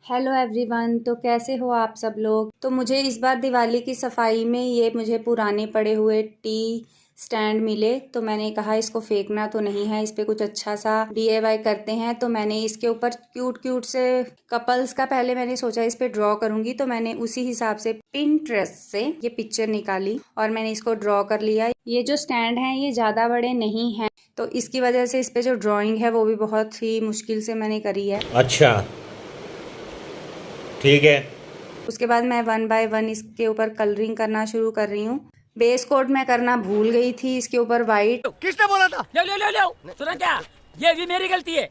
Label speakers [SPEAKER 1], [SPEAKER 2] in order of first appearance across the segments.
[SPEAKER 1] Hello everyone. तो कैसे हो आप सब लोग। तो मुझे इस बार दिवाली की सफाई में ये मुझे पुराने पड़े हुए टी स्टैंड मिले, तो मैंने कहा इसको फेंकना तो नहीं है, इस पे कुछ अच्छा सा डीआईवाई करते हैं। तो मैंने इसके ऊपर क्यूट क्यूट से कपल्स का पहले मैंने सोचा इस पे ड्रॉ करूंगी, तो मैंने उसी हिसाब से पिंटरेस्ट से ये पिक्चर निकाली और मैंने इसको ड्रॉ कर लिया। ये जो स्टैंड है ये ज्यादा बड़े नहीं है, तो इसकी वजह से इस पे जो ड्रॉइंग है वो भी बहुत ही मुश्किल से मैंने करी है।
[SPEAKER 2] अच्छा, ठीक है।
[SPEAKER 1] उसके बाद मैं 1 बाय 1 इसके ऊपर कलरिंग करना शुरू कर रही हूँ। बेस कोट मैं करना भूल गई थी इसके ऊपर वाइट।
[SPEAKER 3] किसने बोला था?
[SPEAKER 4] ले ले ले ले सुना क्या? ये भी मेरी गलती है।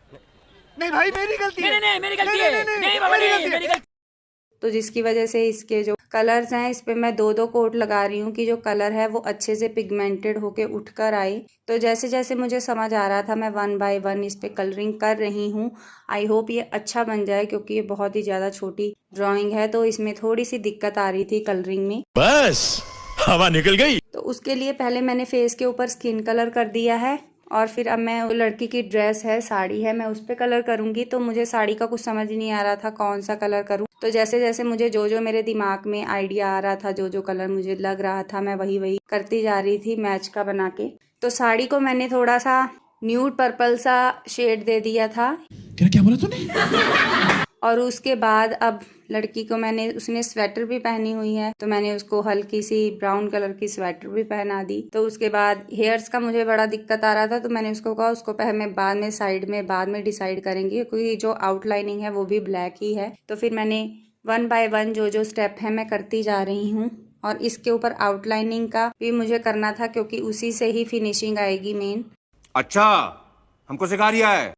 [SPEAKER 3] नहीं भाई मेरी गलती है।
[SPEAKER 4] नहीं मेरी गलती है। नहीं बाबा नहीं मेरी गलती।
[SPEAKER 1] तो जिसकी वजह से इसके जो कलर्स हैं इस पे मैं 2-2 कोट लगा रही हूँ कि जो कलर है वो अच्छे से पिगमेंटेड होके उठकर आए। तो जैसे जैसे मुझे समझ आ रहा था मैं 1 बाय 1 इस पे कलरिंग कर रही हूँ। आई होप ये अच्छा बन जाए, क्योंकि ये बहुत ही ज़्यादा छोटी ड्राइंग है, तो इसमें थोड़ी सी दिक्कत आ रही थी कलरिंग में।
[SPEAKER 3] बस हवा निकल गई।
[SPEAKER 1] तो उसके लिए पहले मैंने फेस के ऊपर स्किन कलर कर दिया है, और फिर अब मैं लड़की की ड्रेस है, साड़ी है, मैं उस पर कलर करूंगी। तो मुझे साड़ी का कुछ समझ नहीं आ रहा था कौन सा कलर करूं। तो जैसे जैसे मुझे जो जो मेरे दिमाग में आइडिया आ रहा था, जो जो कलर मुझे लग रहा था, मैं वही वही करती जा रही थी मैच का बना के। तो साड़ी को मैंने थोड़ा सा न्यूड पर्पल सा शेड दे दिया था।
[SPEAKER 3] क्या बोला तूने?
[SPEAKER 1] और उसके बाद अब लड़की को उसने स्वेटर भी पहनी हुई है, तो मैंने उसको हल्की सी ब्राउन कलर की स्वेटर भी पहना दी। तो उसके बाद हेयर्स का मुझे बड़ा दिक्कत आ रहा था, तो मैंने उसको कहा उसको पहले बाद में साइड में बाद में डिसाइड करेंगे, क्योंकि जो आउटलाइनिंग है वो भी ब्लैक ही है। तो फिर मैंने 1 बाय 1 जो जो स्टेप है मैं करती जा रही हूँ, और इसके ऊपर आउटलाइनिंग का भी मुझे करना था, क्योंकि उसी से ही फिनिशिंग आएगी मेन।
[SPEAKER 5] अच्छा, हमको सिखा रिया है।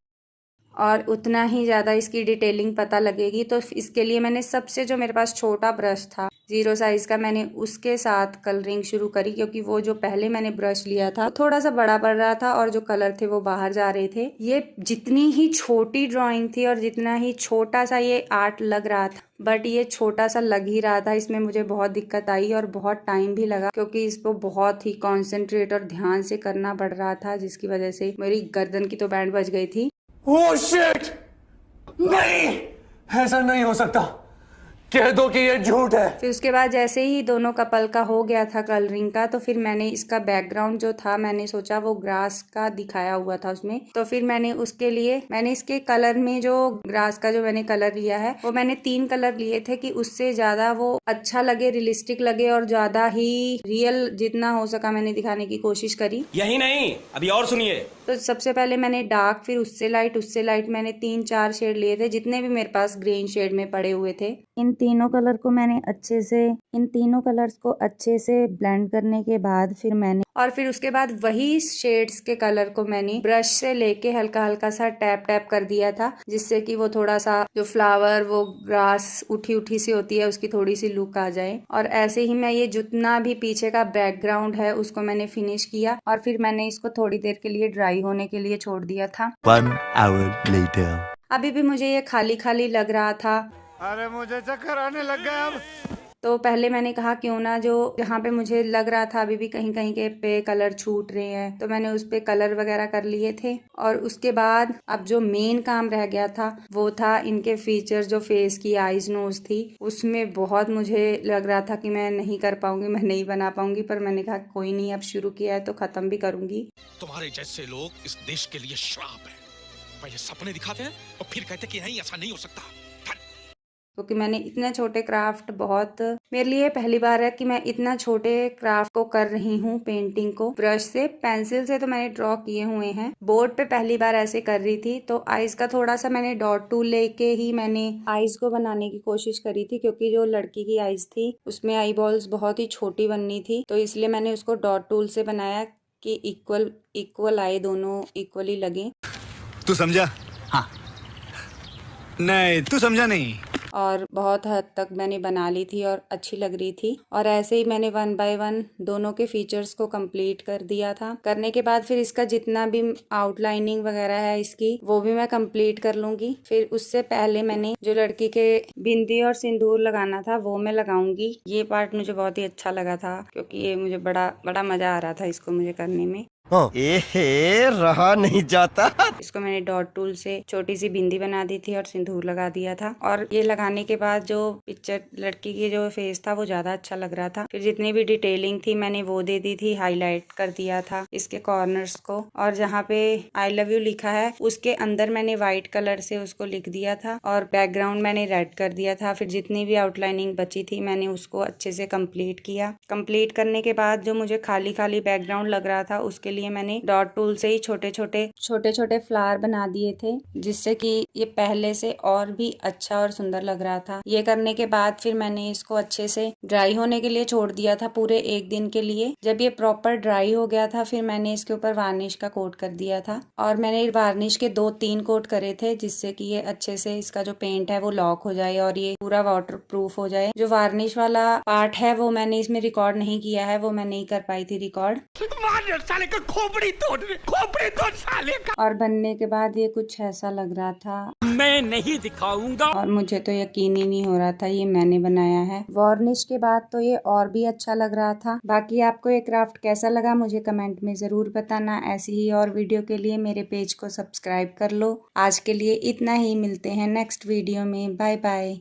[SPEAKER 1] और उतना ही ज़्यादा इसकी डिटेलिंग पता लगेगी। तो इसके लिए मैंने सबसे जो मेरे पास छोटा ब्रश था 0 साइज़ का, मैंने उसके साथ कलरिंग शुरू करी, क्योंकि वो जो पहले मैंने ब्रश लिया था थोड़ा सा बड़ा पड़ रहा था और जो कलर थे वो बाहर जा रहे थे। ये जितनी ही छोटी ड्राइंग थी और जितना ही छोटा सा ये आर्ट लग रहा था, बट ये छोटा सा लग ही रहा था। इसमें मुझे बहुत दिक्कत आई और बहुत टाइम भी लगा, क्योंकि इसको बहुत ही कॉन्सेंट्रेट और ध्यान से करना पड़ रहा था, जिसकी वजह से मेरी गर्दन की तो बैंड बज गई थी।
[SPEAKER 6] Oh shit! नहीं, ऐसा नहीं हो सकता। कह दो कि ये झूठ है।
[SPEAKER 1] फिर उसके बाद जैसे ही दोनों कपल का हो गया था कलरिंग का, तो फिर मैंने इसका बैकग्राउंड जो था मैंने सोचा वो ग्रास का दिखाया हुआ था उसमें। तो फिर मैंने उसके लिए मैंने इसके कलर में जो ग्रास का जो मैंने कलर लिया है वो मैंने 3 कलर लिए थे, कि उससे ज्यादा वो अच्छा लगे, रियलिस्टिक लगे, और ज्यादा ही रियल जितना हो सका मैंने दिखाने की कोशिश करी।
[SPEAKER 5] यही नहीं, अभी और सुनिए।
[SPEAKER 1] तो सबसे पहले मैंने डार्क, फिर उससे लाइट मैंने 3-4 शेड लिए थे, जितने भी मेरे पास ग्रीन शेड में पड़े हुए थे। इन तीनों कलर्स को अच्छे से ब्लेंड करने के बाद फिर उसके बाद वही शेड्स के कलर को मैंने ब्रश से लेके हल्का हल्का सा टैप टैप कर दिया था, जिससे कि वो थोड़ा सा जो फ्लावर, वो ग्रास उठी उठी सी होती है, उसकी थोड़ी सी लुक आ जाए। और ऐसे ही मैं ये जितना भी पीछे का बैकग्राउंड है उसको मैंने फिनिश किया, और फिर मैंने इसको थोड़ी देर के लिए ड्राई होने के लिए छोड़ दिया था।
[SPEAKER 3] 1 hour later.
[SPEAKER 1] अभी भी मुझे ये खाली खाली लग रहा था।
[SPEAKER 3] अरे मुझे चक्कर आने लग गया अब।
[SPEAKER 1] तो पहले मैंने कहा क्यों ना जो जहाँ पे मुझे लग रहा था अभी भी कहीं कहीं के पे कलर छूट रहे हैं, तो मैंने उस पे कलर वगैरह कर लिए थे। और उसके बाद अब जो मेन काम रह गया था वो था इनके फीचर्स, जो फेस की आईज नोज थी, उसमें बहुत मुझे लग रहा था कि मैं नहीं कर पाऊंगी, मैं नहीं बना पाऊंगी, पर मैंने कहा कोई नहीं, अब शुरू किया है तो खत्म भी करूंगी।
[SPEAKER 7] तुम्हारे जैसे लोग इस देश के लिए श्राप है। पहले सपने दिखाते हैं और फिर कहते हैं कि नहीं ऐसा नहीं हो सकता।
[SPEAKER 1] क्योंकि मैंने इतने छोटे क्राफ्ट, बहुत मेरे लिए पहली बार है कि मैं इतना छोटे क्राफ्ट को कर रही हूँ। पेंटिंग को ब्रश से, पेंसिल से तो मैंने ड्रॉ किए हुए हैं, बोर्ड पे पहली बार ऐसे कर रही थी। तो आईज का थोड़ा सा मैंने डॉट टूल लेके ही मैंने आईज को बनाने की कोशिश करी थी, क्योंकि जो लड़की की आईज थी उसमें आई बॉल्स बहुत ही छोटी बननी थी, तो इसलिए मैंने उसको डॉट टूल से बनाया कि इक्वल आए, दोनों इक्वली लगे।
[SPEAKER 3] तू समझा? हाँ। नहीं, तू समझा नहीं।
[SPEAKER 1] और बहुत हद तक मैंने बना ली थी और अच्छी लग रही थी। और ऐसे ही मैंने 1 बाय 1 दोनों के फीचर्स को कंप्लीट कर दिया था। करने के बाद फिर इसका जितना भी आउटलाइनिंग वगैरह है इसकी, वो भी मैं कंप्लीट कर लूंगी। फिर उससे पहले मैंने जो लड़की के बिंदी और सिंदूर लगाना था वो मैं लगाऊंगी। ये पार्ट मुझे बहुत ही अच्छा लगा था, क्योंकि ये मुझे बड़ा मजा आ रहा था इसको मुझे करने में।
[SPEAKER 2] एहे रहा नहीं जाता।
[SPEAKER 1] इसको मैंने डॉट टूल से छोटी सी बिंदी बना दी थी और सिंदूर लगा दिया था। और ये लगाने के बाद जो पिक्चर लड़की की जो फेस था वो ज्यादा अच्छा लग रहा था। फिर जितनी भी डिटेलिंग थी मैंने वो दे दी थी, हाईलाइट कर दिया था इसके कॉर्नर्स को। और जहाँ पे आई लव यू लिखा है उसके अंदर मैंने व्हाइट कलर से उसको लिख दिया था और बैकग्राउंड मैंने रेड कर दिया था। फिर जितनी भी आउटलाइनिंग बची थी मैंने उसको अच्छे से कंप्लीट किया। कंप्लीट करने के बाद जो मुझे खाली खाली बैकग्राउंड लग रहा था उसके लिए मैंने डॉट टूल से ही छोटे छोटे फ्लावर बना दिए थे, जिससे कि ये पहले से और भी अच्छा और सुंदर लग रहा था। ये करने के बाद फिर मैंने इसको अच्छे से ड्राई होने के लिए छोड़ दिया था पूरे 1 दिन के लिए। जब ये प्रॉपर ड्राई हो गया था फिर मैंने इसके ऊपर वार्निश का कोट कर दिया था। और मैंने वार्निश के 2-3 कोट करे थे, जिससे कि ये अच्छे से इसका जो पेंट है वो लॉक हो जाए और ये पूरा वाटर प्रूफ हो जाए। जो वार्निश वाला पार्ट है वो मैंने इसमें रिकॉर्ड नहीं किया है, वो मैं नहीं कर पाई थी रिकॉर्ड।
[SPEAKER 7] साले का खोपड़ी तोड़ साले का।
[SPEAKER 1] और बनने के बाद ये कुछ ऐसा लग रहा था,
[SPEAKER 4] मैं नहीं दिखाऊंगा।
[SPEAKER 1] और मुझे तो यकीन ही नहीं हो रहा था ये मैंने बनाया है। वार्निश के बाद तो ये और भी अच्छा लग रहा था। बाकी आपको ये क्राफ्ट कैसा लगा मुझे कमेंट में जरूर बताना। ऐसी ही और वीडियो के लिए मेरे पेज को सब्सक्राइब कर लो। आज के लिए इतना ही, मिलते हैं नेक्स्ट वीडियो में। Bye bye.